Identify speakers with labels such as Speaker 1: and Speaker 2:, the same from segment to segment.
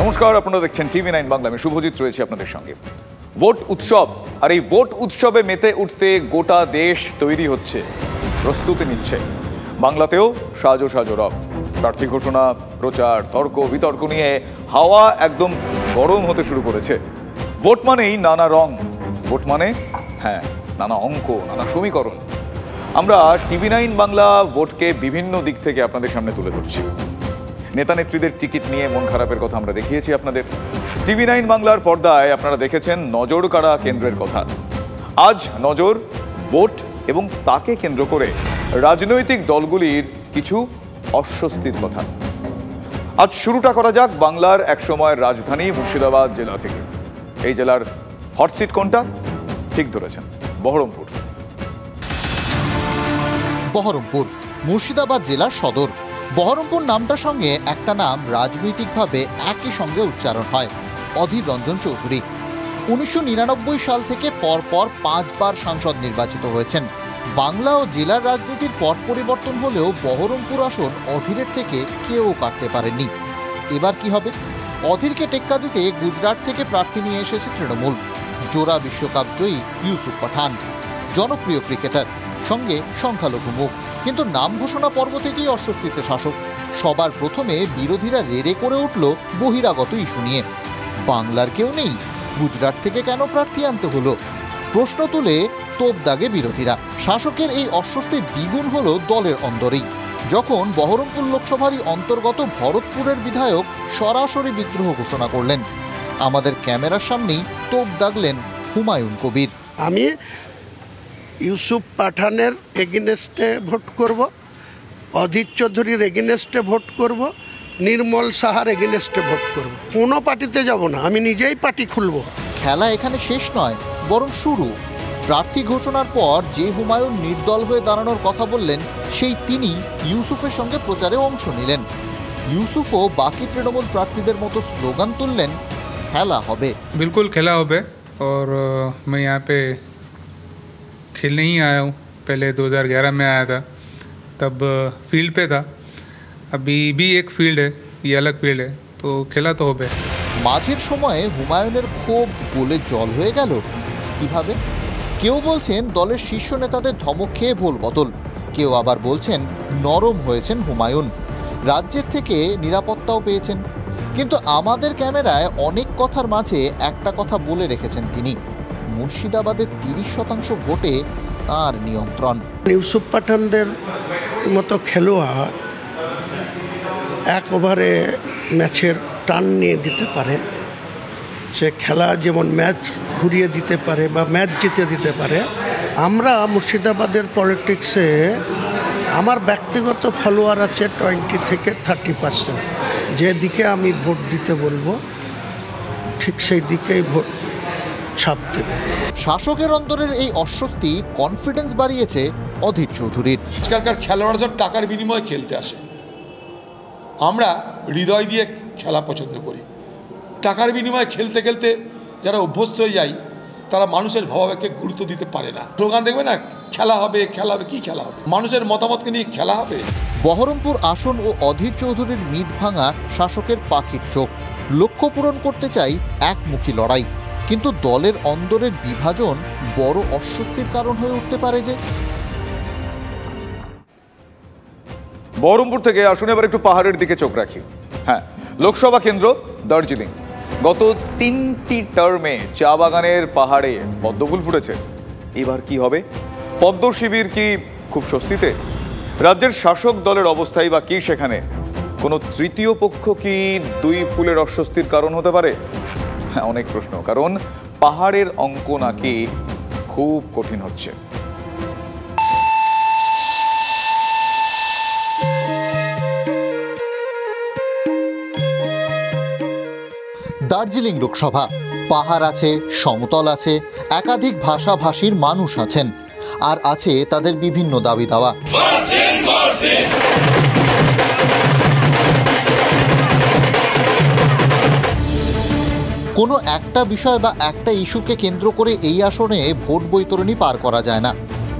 Speaker 1: নমস্কার, আপনারা দেখছেন TV9 বাংলা। আমি শুভজিৎ রয়েছি আপনাদের সঙ্গে। ভোট উৎসব, আর এই ভোট উৎসবে মেতে উঠতে গোটা দেশ তৈরি হচ্ছে, প্রস্তুতি নিচ্ছে। বাংলাতেও সাজো সাজো রব। প্রার্থী ঘোষণা, প্রচার, তর্ক বিতর্ক নিয়ে হাওয়া একদম গরম হতে শুরু করেছে। ভোট মানেই নানা রং, ভোট মানে নানা অঙ্ক, নানা সমীকরণ। আমরা TV9 বাংলা ভোটকে বিভিন্ন দিক থেকে আপনাদের সামনে তুলে ধরছি। নেতা নেত্রীদের টিকিট নিয়ে মন খারাপের কথা আমরা দেখিয়েছি আপনাদের। TV9 বাংলার পর্দায় আপনারা দেখেছেন নজর কাড়া কেন্দ্রের কথা। আজ নজর ভোট এবং তাকে কেন্দ্র করে রাজনৈতিক দলগুলির কিছু অস্বস্তির কথা। আজ শুরুটা করা যাক বাংলার একসময়ের রাজধানী মুর্শিদাবাদ জেলা থেকে। এই জেলার হটসিট কোনটা? ঠিক ধরেছেন, বহরমপুর।
Speaker 2: বহরমপুর মুর্শিদাবাদ জেলার সদর। বহরমপুর নামটার সঙ্গে একটা নাম রাজনৈতিকভাবে একই সঙ্গে উচ্চারণ হয়, অধীর রঞ্জন চৌধুরী। 1999 সাল থেকে পরপর 5 বার সাংসদ নির্বাচিত হয়েছেন। বাংলা ও জেলার রাজনীতির পট পরিবর্তন হলেও বহরমপুর আসন অধীরের থেকে কেউ কাটতে পারেননি। এবার কি হবে? অধীরকে টেক্কা দিতে গুজরাট থেকে প্রার্থী নিয়ে এসেছে তৃণমূল। জোড়া বিশ্বকাপ জয়ী ইউসুফ পাঠান, জনপ্রিয় ক্রিকেটার, সঙ্গে সংখ্যালঘু মুখ। কিন্তু নাম ঘোষণা পর্ব থেকেই অস্বস্তিতে শাসক। সবার প্রথমে বিরোধীরা রেড়ে করে উঠল বহিরাগত ইস্যু নিয়ে। বাংলার কেউ নেই, গুজরাট থেকে কেন প্রার্থী আনতে হলো? প্রশ্ন তুলে তোপ দাগে বিরোধীরা। শাসকের এই অস্বস্তি দ্বিগুণ হলো দলের অন্দরেই, যখন বহরমপুর লোকসভারই অন্তর্গত ভরতপুরের বিধায়ক সরাসরি বিদ্রোহ ঘোষণা করলেন। আমাদের ক্যামেরার সামনেই তোপ দাগলেন হুমায়ুন কবির।
Speaker 3: আমি ইউসুফ পাঠানের এগেনেস্টে ভোট করব, অধীর চৌধুরীর এগেনেস্টে ভোট করব, নির্মল সাহার এগেনেস্টে ভোট করব। কোনো পার্টিতে যাব না, আমি নিজেই পার্টি খুলব।
Speaker 2: খেলা এখানে শেষ নয়, বরং শুরু। প্রার্থী ঘোষণার পর যে হুমায়ুন নির্দল হয়ে দাঁড়ানোর কথা বললেন, সেই তিনি ইউসুফের সঙ্গে প্রচারে অংশ নিলেন। ইউসুফও বাকি তৃণমূল প্রার্থীদের মতো স্লোগান তুললেন, খেলা হবে।
Speaker 4: बिल्कुल खेला होबे और मैं यहाँ पे खेलने ही आया हूँ। पहले 2011 में आया था, तब फील्ड पे था। अभी भी एक फील्ड है, ये अलग फील्ड है, तो खेला तो होबे।
Speaker 2: মাঝের সময়ে হুমায়ুনের ক্ষোভ গোলে জল হয়ে গেল কিভাবে? কেউ বলছেন দলের শীর্ষ নেতাদের ধমক খেয়ে ভুল বদল, কেউ আবার বলছেন নরম হয়েছেন হুমায়ুন, রাজ্যের থেকে নিরাপত্তাও পেয়েছেন। কিন্তু আমাদের ক্যামেরায় অনেক কথার মাঝে একটা কথা বলে রেখেছেন তিনি, মুর্শিদাবাদের 30% ভোটে তার নিয়ন্ত্রণ।
Speaker 3: ইউসুফ পাঠানদের মতো খেলোয়াড় এক ওভারে ম্যাচের টান নিয়ে দিতে পারে। সে খেলা যেমন ম্যাচ ঘুরিয়ে দিতে পারে বা ম্যাচ জিতে দিতে পারে। আমরা মুর্শিদাবাদের পলিটিক্সে আমার ব্যক্তিগত ফলোয়ার আছে 20 থেকে 30%। যেদিকে আমি ভোট দিতে বলবো ঠিক সেই দিকেই ভোট ছাপ দেবে।
Speaker 2: শাসকের অন্তরের এই অস্বস্তি কনফিডেন্স বাড়িয়েছে অধীর চৌধুরীর।
Speaker 5: আজকালকার খেলোয়াড়রা সব টাকার বিনিময়ে খেলতে আসে। আমরা হৃদয় দিয়ে খেলা পছন্দ করি। টাকার বিনিময়ে খেলতে খেলতে যারা অভ্যস্ত হয়ে যায়, তারা মানুষের ভাবাবেগকে গুরুত্ব দিতে পারে না। স্লোগান দেখবে না, খেলা হবে, খেলা হবে। কী খেলা হবে? মানুষের মতামতকে নিয়ে খেলা হবে।
Speaker 2: বহরমপুর আসন ও অধীর চৌধুরীর মিথ ভাঙা শাসকের পাখির চোখ। লক্ষ্য পূরণ করতে চাই একমুখী লড়াই, কিন্তু দলের অন্দরের বিভাজন বড় অস্বস্তির কারণ হয়ে উঠতে পারে। যে
Speaker 1: বহরমপুর থেকে আসুন এবার একটু পাহাড়ের দিকে চোখ রাখি। লোকসভা কেন্দ্র দার্জিলিং। গত 3টি টার্মে চা বাগানের পাহাড়ে পদ্মফুল ফুটেছে। এবার কি হবে? পদ্ম শিবির কি খুব স্বস্তিতে? রাজ্যের শাসক দলের অবস্থাই বা কি সেখানে? কোনো তৃতীয় পক্ষ কি দুই ফুলের অস্বস্তির কারণ হতে পারে? অনেক প্রশ্ন, কারণ পাহাড়ের অঙ্ক নাকি খুব কঠিন হচ্ছে।
Speaker 2: দার্জিলিং লোকসভা। পাহাড় আছে, সমতল আছে, একাধিক ভাষাভাষীর মানুষ আছেন, আর আছে তাদের বিভিন্ন দাবি দাওয়া। কোনো একটা বিষয় বা একটা ইস্যুকে কেন্দ্র করে এই আসনে ভোট বৈতরণী পার করা যায় না।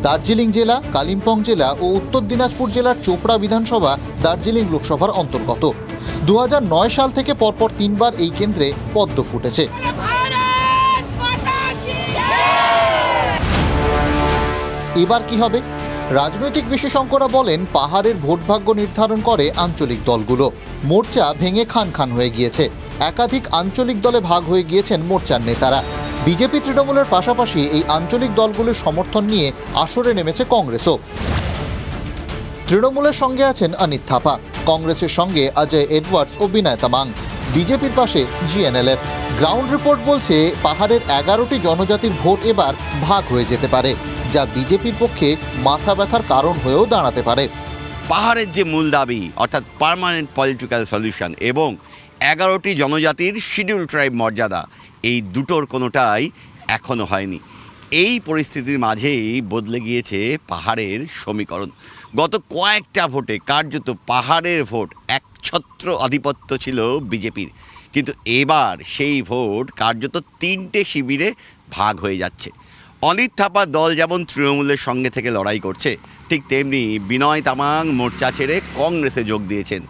Speaker 2: দার্জিলিং জেলা, কালিম্পং জেলা ও উত্তর দিনাজপুর জেলার চোপড়া বিধানসভা দার্জিলিং লোকসভার অন্তর্গত। 2009 সাল থেকে পরপর 3 বার এই কেন্দ্রে পদ্ম ফুটেছে। এবার কি হবে? রাজনৈতিক বিশেষজ্ঞরা বলেন, পাহাড়ের ভোটভাগ্য নির্ধারণ করে আঞ্চলিক দলগুলো। মোর্চা ভেঙে খান খান হয়ে গিয়েছে। একাধিক আঞ্চলিক দলে ভাগ হয়ে গিয়েছেন মোর্চার নেতারা। বিজেপি তৃণমূলের পাশাপাশি এই আঞ্চলিক দলগুলোর সমর্থন নিয়ে আসরে নেমেছে কংগ্রেসও। তৃণমূলের সঙ্গে আছেন অনিত থাপা, কংগ্রেসের সঙ্গে অজয় এডওয়ার্ডস ও বিনয় তামাং, বিজেপির পাশে জিএনএলএফ। গ্রাউন্ড রিপোর্ট বলছে, পাহাড়ের 11টি জনজাতির ভোট এবার ভাগ হয়ে যেতে পারে, যা বিজেপির পক্ষে মাথা ব্যথার কারণ হয়েও দাঁড়াতে পারে।
Speaker 6: পাহাড়ের যে মূল দাবি অর্থাৎ পার্মানেন্ট পলিটিক্যাল সলিউশন এবং 11টি জনজাতির শিডিউল ট্রাইব মর্যাদা, এই দুটোর কোনোটাই এখনও হয়নি। এই পরিস্থিতির মাঝেই বদলে গিয়েছে পাহাড়ের সমীকরণ। গত কয়েকটা ভোটে কার্যত পাহাড়ের ভোট একছত্র আধিপত্য ছিল বিজেপির, কিন্তু এবার সেই ভোট কার্যত 3টে শিবিরে ভাগ হয়ে যাচ্ছে। অনিত থাপার দল যেমন তৃণমূলের সঙ্গে থেকে লড়াই করছে, ঠিক তেমনি বিনয় তামাং মোর্চা ছেড়ে কংগ্রেসে যোগ দিয়েছেন।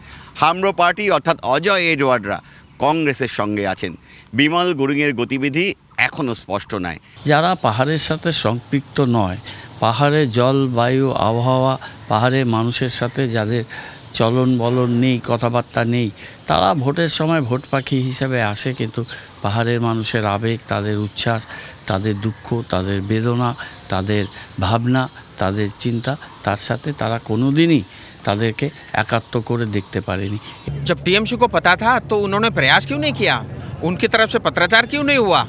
Speaker 6: হামরো পার্টি অর্থাৎ অজয় এডওয়ার্ডরা কংগ্রেসের সঙ্গে আছেন। বিমল গুরুংয়ের গতিবিধি এখনও স্পষ্ট নয়।
Speaker 7: যারা পাহাড়ের সাথে সম্পৃক্ত নয়, পাহাড়ের জলবায়ু আবহাওয়া, পাহাড়ের মানুষের সাথে যাদের চলন বলন নেই, কথাবার্তা নেই, তারা ভোটের সময় ভোট পাখি হিসাবে আসে, কিন্তু পাহাড়ের মানুষের আবেগ, তাদের উচ্ছ্বাস, তাদের দুঃখ, তাদের বেদনা, তাদের ভাবনা, তাদের চিন্তা, তার সাথে তারা কোনোদিনই তাদেরকে একাত্ম করে দেখতে পারেনি।
Speaker 8: जब टीएमसी को पता था तो उन्होंने प्रयास क्यों नहीं किया? उनकी तरफ से पत्राचार क्यों नहीं हुआ?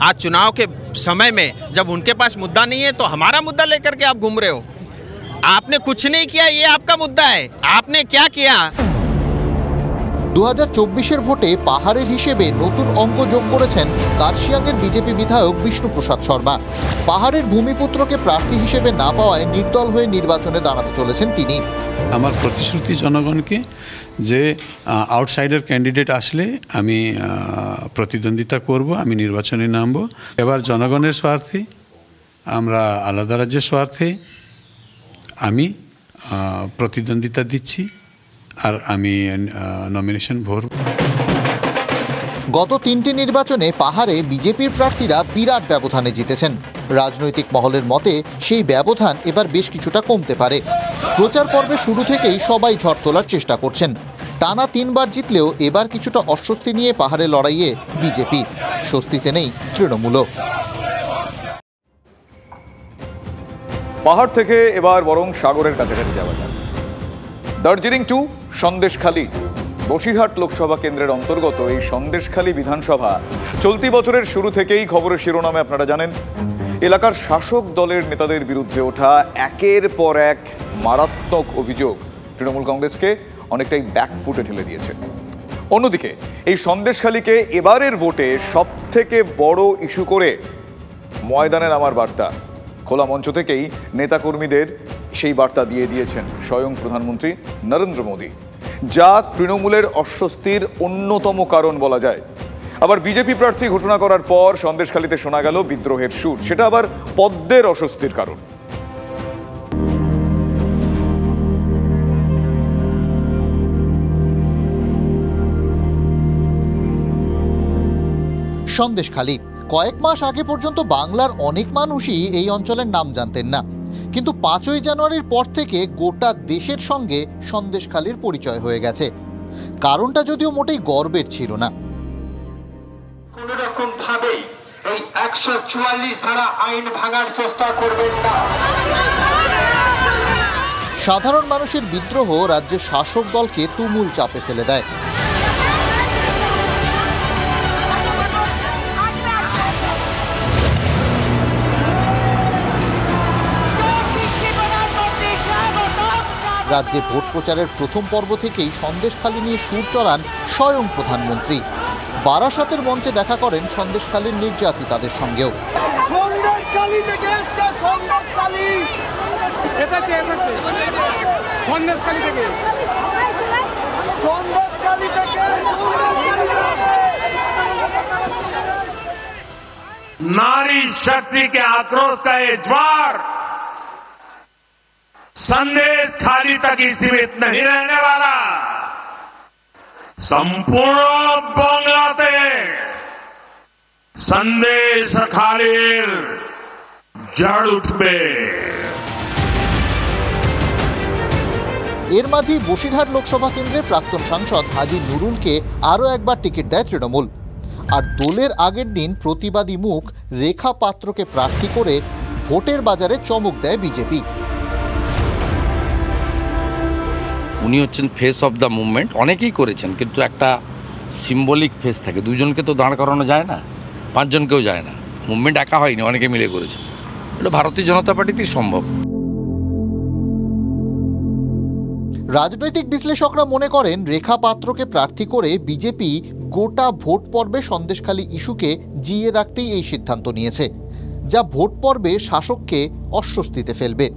Speaker 8: आज चुनाव के समय में जब उनके पास मुद्दा नहीं है तो हमारा मुद्दा लेकर के आप घूम रहे हो। आपने कुछ नहीं किया, ये आपका मुद्दा है। आपने क्या किया?
Speaker 2: 2024-এর ভোটে পাহাড়ের হিসেবে নতুন অঙ্ক যোগ করেছেন কার্শিয়াংয়ের বিজেপি বিধায়ক বিষ্ণুপ্রসাদ শর্মা। পাহাড়ের ভূমিপুত্রকে প্রার্থী হিসেবে না পাওয়ায় নির্দল হয়ে নির্বাচনে দাঁড়াতে চলেছেন তিনি।
Speaker 9: আমার প্রতিশ্রুতি জনগণকে যে আউটসাইডার ক্যান্ডিডেট আসলে আমি প্রতিদ্বন্দ্বিতা করব, আমি নির্বাচনে নামব। এবার জনগণের স্বার্থে, আমরা আলাদা রাজ্যের স্বার্থে আমি প্রতিদ্বন্দ্বিতা দিচ্ছি, আর আমি নমিনেশন ভরব।
Speaker 2: গত 3টি নির্বাচনে পাহাড়ে বিজেপির প্রার্থীরা বিরাট ব্যবধানে জিতেছেন। রাজনৈতিক মহলের মতে সেই ব্যবধান এবার বেশ কিছুটা কমতে পারে। প্রচার পর্বে শুরু থেকেই সবাই ঝড় তোলার চেষ্টা করছেন। টানা 3 বার জিতলেও এবার কিছুটা অস্বস্তি নিয়ে পাহাড়ে লড়াইয়ে বিজেপি, স্বস্তিতে নেই তৃণমূলও।
Speaker 1: পাহাড় থেকে এবার বরং সাগরের কাছাকাছি যাওয়া যাক। দার্জিলিং টু সন্দেশখালী, বসিরহাট লোকসভা কেন্দ্রের অন্তর্গত এই সন্দেশখালী বিধানসভা চলতি বছরের শুরু থেকেই খবরের শিরোনামে আপনারা জানেন। এলাকার শাসক দলের নেতাদের বিরুদ্ধে ওঠা একের পর এক মারাত্মক অভিযোগ তৃণমূল কংগ্রেসকে অনেকটাই ব্যাকফুটে ঠেলে দিয়েছে। অন্যদিকে এই সন্দেশখালীকে এবারের ভোটে সব থেকে বড় ইস্যু করে ময়দানে নামার বার্তা খোলা মঞ্চ থেকেই নেতাকর্মীদের সেই বার্তা দিয়ে দিয়েছেন স্বয়ং প্রধানমন্ত্রী নরেন্দ্র মোদী, যা তৃণমূলের অস্বস্তির অন্যতম কারণ বলা যায়। আবার বিজেপি প্রার্থী ঘোষণা করার পর সন্দেশখালীতে শোনা গেল বিদ্রোহের সুর, সেটা আবার পদ্মের অস্বস্তির কারণ।
Speaker 2: সন্দেশখালী কয়েক মাস আগে পর্যন্ত বাংলার অনেক মানুষই এই অঞ্চলের নাম জানতেন না, কিন্তু 5ই জানুয়ারির পর থেকে গোটা দেশের সঙ্গে সন্দেশখালীর পরিচয় হয়ে গেছে। কারণটা যদিও মোটেই গর্বের ছিল না।
Speaker 10: কোন রকম ভাবে এই 144 ধারা আইন ভাঙার চেষ্টা করবেন না।
Speaker 2: সাধারণ মানুষের বিদ্রোহ রাজ্যের শাসক দলকে তুমুল চাপে ফেলে দেয়। রাজ্যে ভোট প্রচারের প্রথম পর্ব থেকেই সন্দেশখালী নিয়ে সুর চড়ান স্বয়ং প্রধানমন্ত্রী। বারাসাতের মঞ্চে দেখা করেন সন্দেশখালীর নির্যাতিতাদের সঙ্গেও।
Speaker 10: नारी शक्ति के आक्रोश का ये ज्वार संदेशखाली तक ही सीमित नहीं रहने वाला।
Speaker 11: সম্পূর্ণ বাংলাতে সন্দেশ খালির জড় উঠবে।
Speaker 2: এর মাঝেই বসিরহাট লোকসভা কেন্দ্রের প্রাক্তন সাংসদ হাজী নুরুলকে আরও একবার টিকিট দেয় তৃণমূল। আর দোলের আগের দিন প্রতিবাদী মুখ রেখা পাত্রকে প্রার্থী করে ভোটের বাজারে চমক দেয় বিজেপি।
Speaker 12: উনি হচ্ছেন ফেস অফ দ্য মুভমেন্ট, অনেকেই করেছেন, কিন্তু একটা সিম্বলিক ফেস থাকে। দুজনকে তো দাঁড় করানো যায় না, 5 জনকেও যায় না। মুভমেন্ট একা হয়নি, অনেকে মিলে করেছে। এটা ভারতীয় জনতা পার্টিতেই সম্ভব।
Speaker 2: রাজনৈতিক বিশ্লেষকরা মনে করেন রেখা পাত্রকে প্রার্থী করে বিজেপি গোটা ভোট পর্বে সন্দেশখালী ইস্যুকে জিয়ে রাখতেই এই সিদ্ধান্ত নিয়েছে, যা ভোট পর্বে শাসককে অস্বস্তিতে ফেলবে।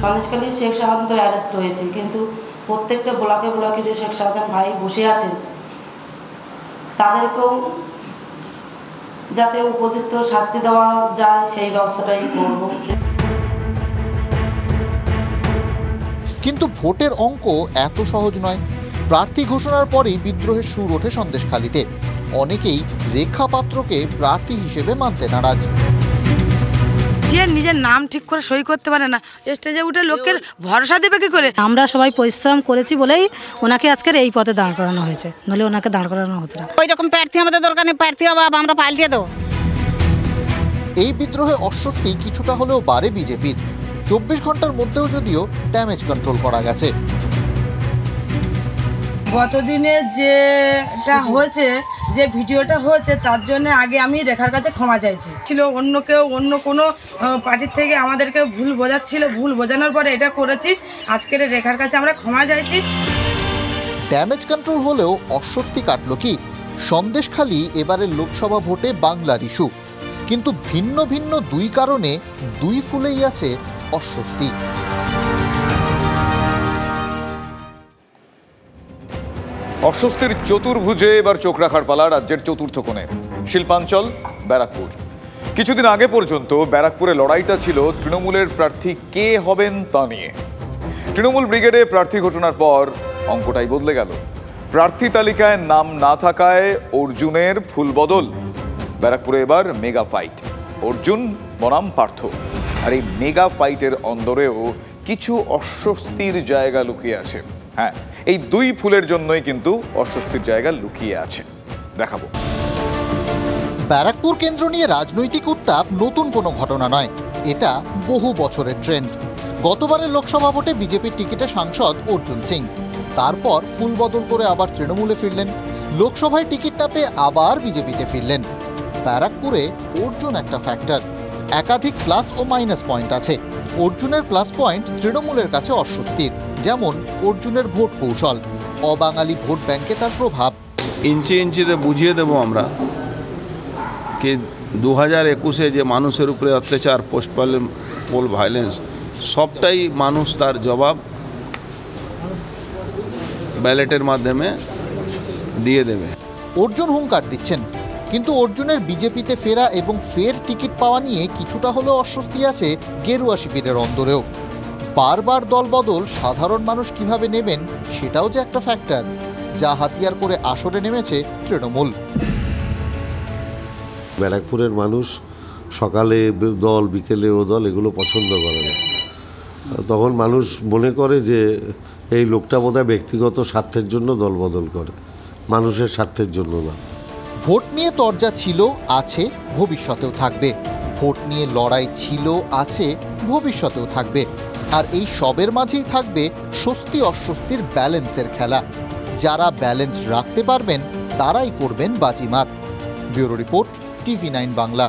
Speaker 13: সন্দেশখালী শেখ শাহজাহান তো অ্যারেস্ট হয়েছে, কিন্তু প্রত্যেকটা ব্লকে ব্লকে যে শেখ শাহজাহান ভাই বসে আছেন তাদেরকেও যাতে উপযুক্ত শাস্তি দেওয়া যায় সেই ব্যবস্থাটাই করব।
Speaker 2: কিন্তু ভোটের অঙ্ক এত সহজ নয়। প্রার্থী ঘোষণার পরেই বিদ্রোহের সুর ওঠে সন্দেশখালীতে। অনেকেই রেখা পাত্রকে প্রার্থী হিসেবে মানতে নারাজ।
Speaker 14: যে নিজের নাম ঠিক করে সই করতে পারে না, স্টেজে উঠে লোকের ভরসা দেবে কি করে? আমরা সবাই পরিশ্রম করেছি বলেই ওনাকে আজকের এই পথে দাঁড় করানো হয়েছে, নইলে ওনাকে দাঁড় করানো হতো না। ওই রকম প্রার্থী আমাদের দরকার নেই, প্রার্থী হবে আমরা পাল্টিয়ে দেবো।
Speaker 2: এই বিদ্রোহে অস্বস্তি কিছুটা হলেও বাড়ে বিজেপির। 24 ঘন্টার মধ্যেও যদিও ড্যামেজ কন্ট্রোল করা গেছে।
Speaker 14: গতদিনে যেটা হয়েছে, যে ভিডিওটা হয়েছে, তার জন্য আগে আমি রেখার কাছে ক্ষমা চাইছি। ছিল অন্য কেউ, অন্য কোনো পার্টির থেকে আমাদেরকে ভুল বোঝাচ্ছিল, ভুল বোঝানোর পরে এটা করেছি। আজকের রেখার কাছে আমরা ক্ষমা চাইছি।
Speaker 2: ড্যামেজ কন্ট্রোল হলেও অস্বস্তি কাটল কি? সন্দেশখালী এবারের লোকসভা ভোটে বাংলার ইস্যু, কিন্তু ভিন্ন ভিন্ন দুই কারণে দুই ফুলেই আছে অস্বস্তি।
Speaker 1: অস্বস্তির চতুর্ভুজে এবার চোখ রাখার পালা রাজ্যের চতুর্থ কোণে, শিল্পাঞ্চল ব্যারাকপুর। কিছুদিন আগে পর্যন্ত ব্যারাকপুরে লড়াইটা ছিল তৃণমূলের প্রার্থী কে হবেন তা নিয়ে। তৃণমূল ব্রিগেডে প্রার্থী ঘোষণার পর অঙ্কটাই বদলে গেল। প্রার্থী তালিকায় নাম না থাকায় অর্জুনের ফুল বদল। ব্যারাকপুরে এবার মেগা ফাইট, অর্জুন বনাম পার্থ। আর এই মেগা ফাইটের অন্দরেও কিছু অস্বস্তির জায়গা লুকিয়ে আছে। হ্যাঁ, এই দুই ফুলের জন্যই কিন্তু অস্বস্তির জায়গা লুকিয়ে আছে, দেখাবো।
Speaker 2: ব্যারাকপুর কেন্দ্র নিয়ে রাজনৈতিক উত্তাপ নতুন কোনো ঘটনা নয়, এটা বহু বছরের ট্রেন্ড। গতবারের লোকসভা ভোটে বিজেপির টিকিটে সাংসদ অর্জুন সিং, তারপর ফুল বদল করে আবার তৃণমূলে ফিরলেন। লোকসভায় টিকিট না পেয়ে আবার বিজেপিতে ফিরলেন। ব্যারাকপুরে অর্জুন একটা ফ্যাক্টর, একাধিক প্লাস ও মাইনাস পয়েন্ট আছে। অর্জুনের প্লাস পয়েন্ট তৃণমূলের কাছে অস্বস্তির, যেমন অর্জুনের ভোট কৌশল, অবাঙালি ভোট ব্যাংকে তার প্রভাব।
Speaker 15: ইঞ্চি ইঞ্চিতে বুঝিয়ে দেব আমরা কি 2021-এ যে মানুষের উপরে অত্যাচার, পোস্ট পোল ভায়োলেন্স, সবটাই মানুষ তার জবাব ব্যালটের মাধ্যমে দিয়ে দেবে।
Speaker 2: অর্জুন হুঙ্কার দিচ্ছেন, কিন্তু অর্জুনের বিজেপিতে ফেরা এবং ফের টিকিট পাওয়া নিয়ে কিছুটা হলেও অস্বস্তি আছে গেরুয়া শিবিরের অন্দরেও। বারবার দলবদল সাধারণ মানুষ কিভাবে নেবেন সেটাও যে একটা ফ্যাক্টর, যা হাতিয়ার করে আসরে নেমেছে তৃণমূল।
Speaker 16: ব্যারাকপুরের মানুষ সকালে দল, বিকেলে ও দল, এগুলো পছন্দ করে না। তখন মানুষ মনে করে যে এই লোকটা বোধহয় ব্যক্তিগত স্বার্থের জন্য দলবদল করে, মানুষের স্বার্থের জন্য না।
Speaker 2: ভোট নিয়ে তরজা ছিল, আছে, ভবিষ্যতেও থাকবে। ভোট নিয়ে লড়াই ছিল, আছে, ভবিষ্যতেও থাকবে। আর এই সবের মাঝেই থাকবে স্বস্তি অস্বস্তির ব্যালেন্সের খেলা। যারা ব্যালেন্স রাখতে পারবেন তারাই করবেন বাজিমাত। Bureau report, TV9 Bangla.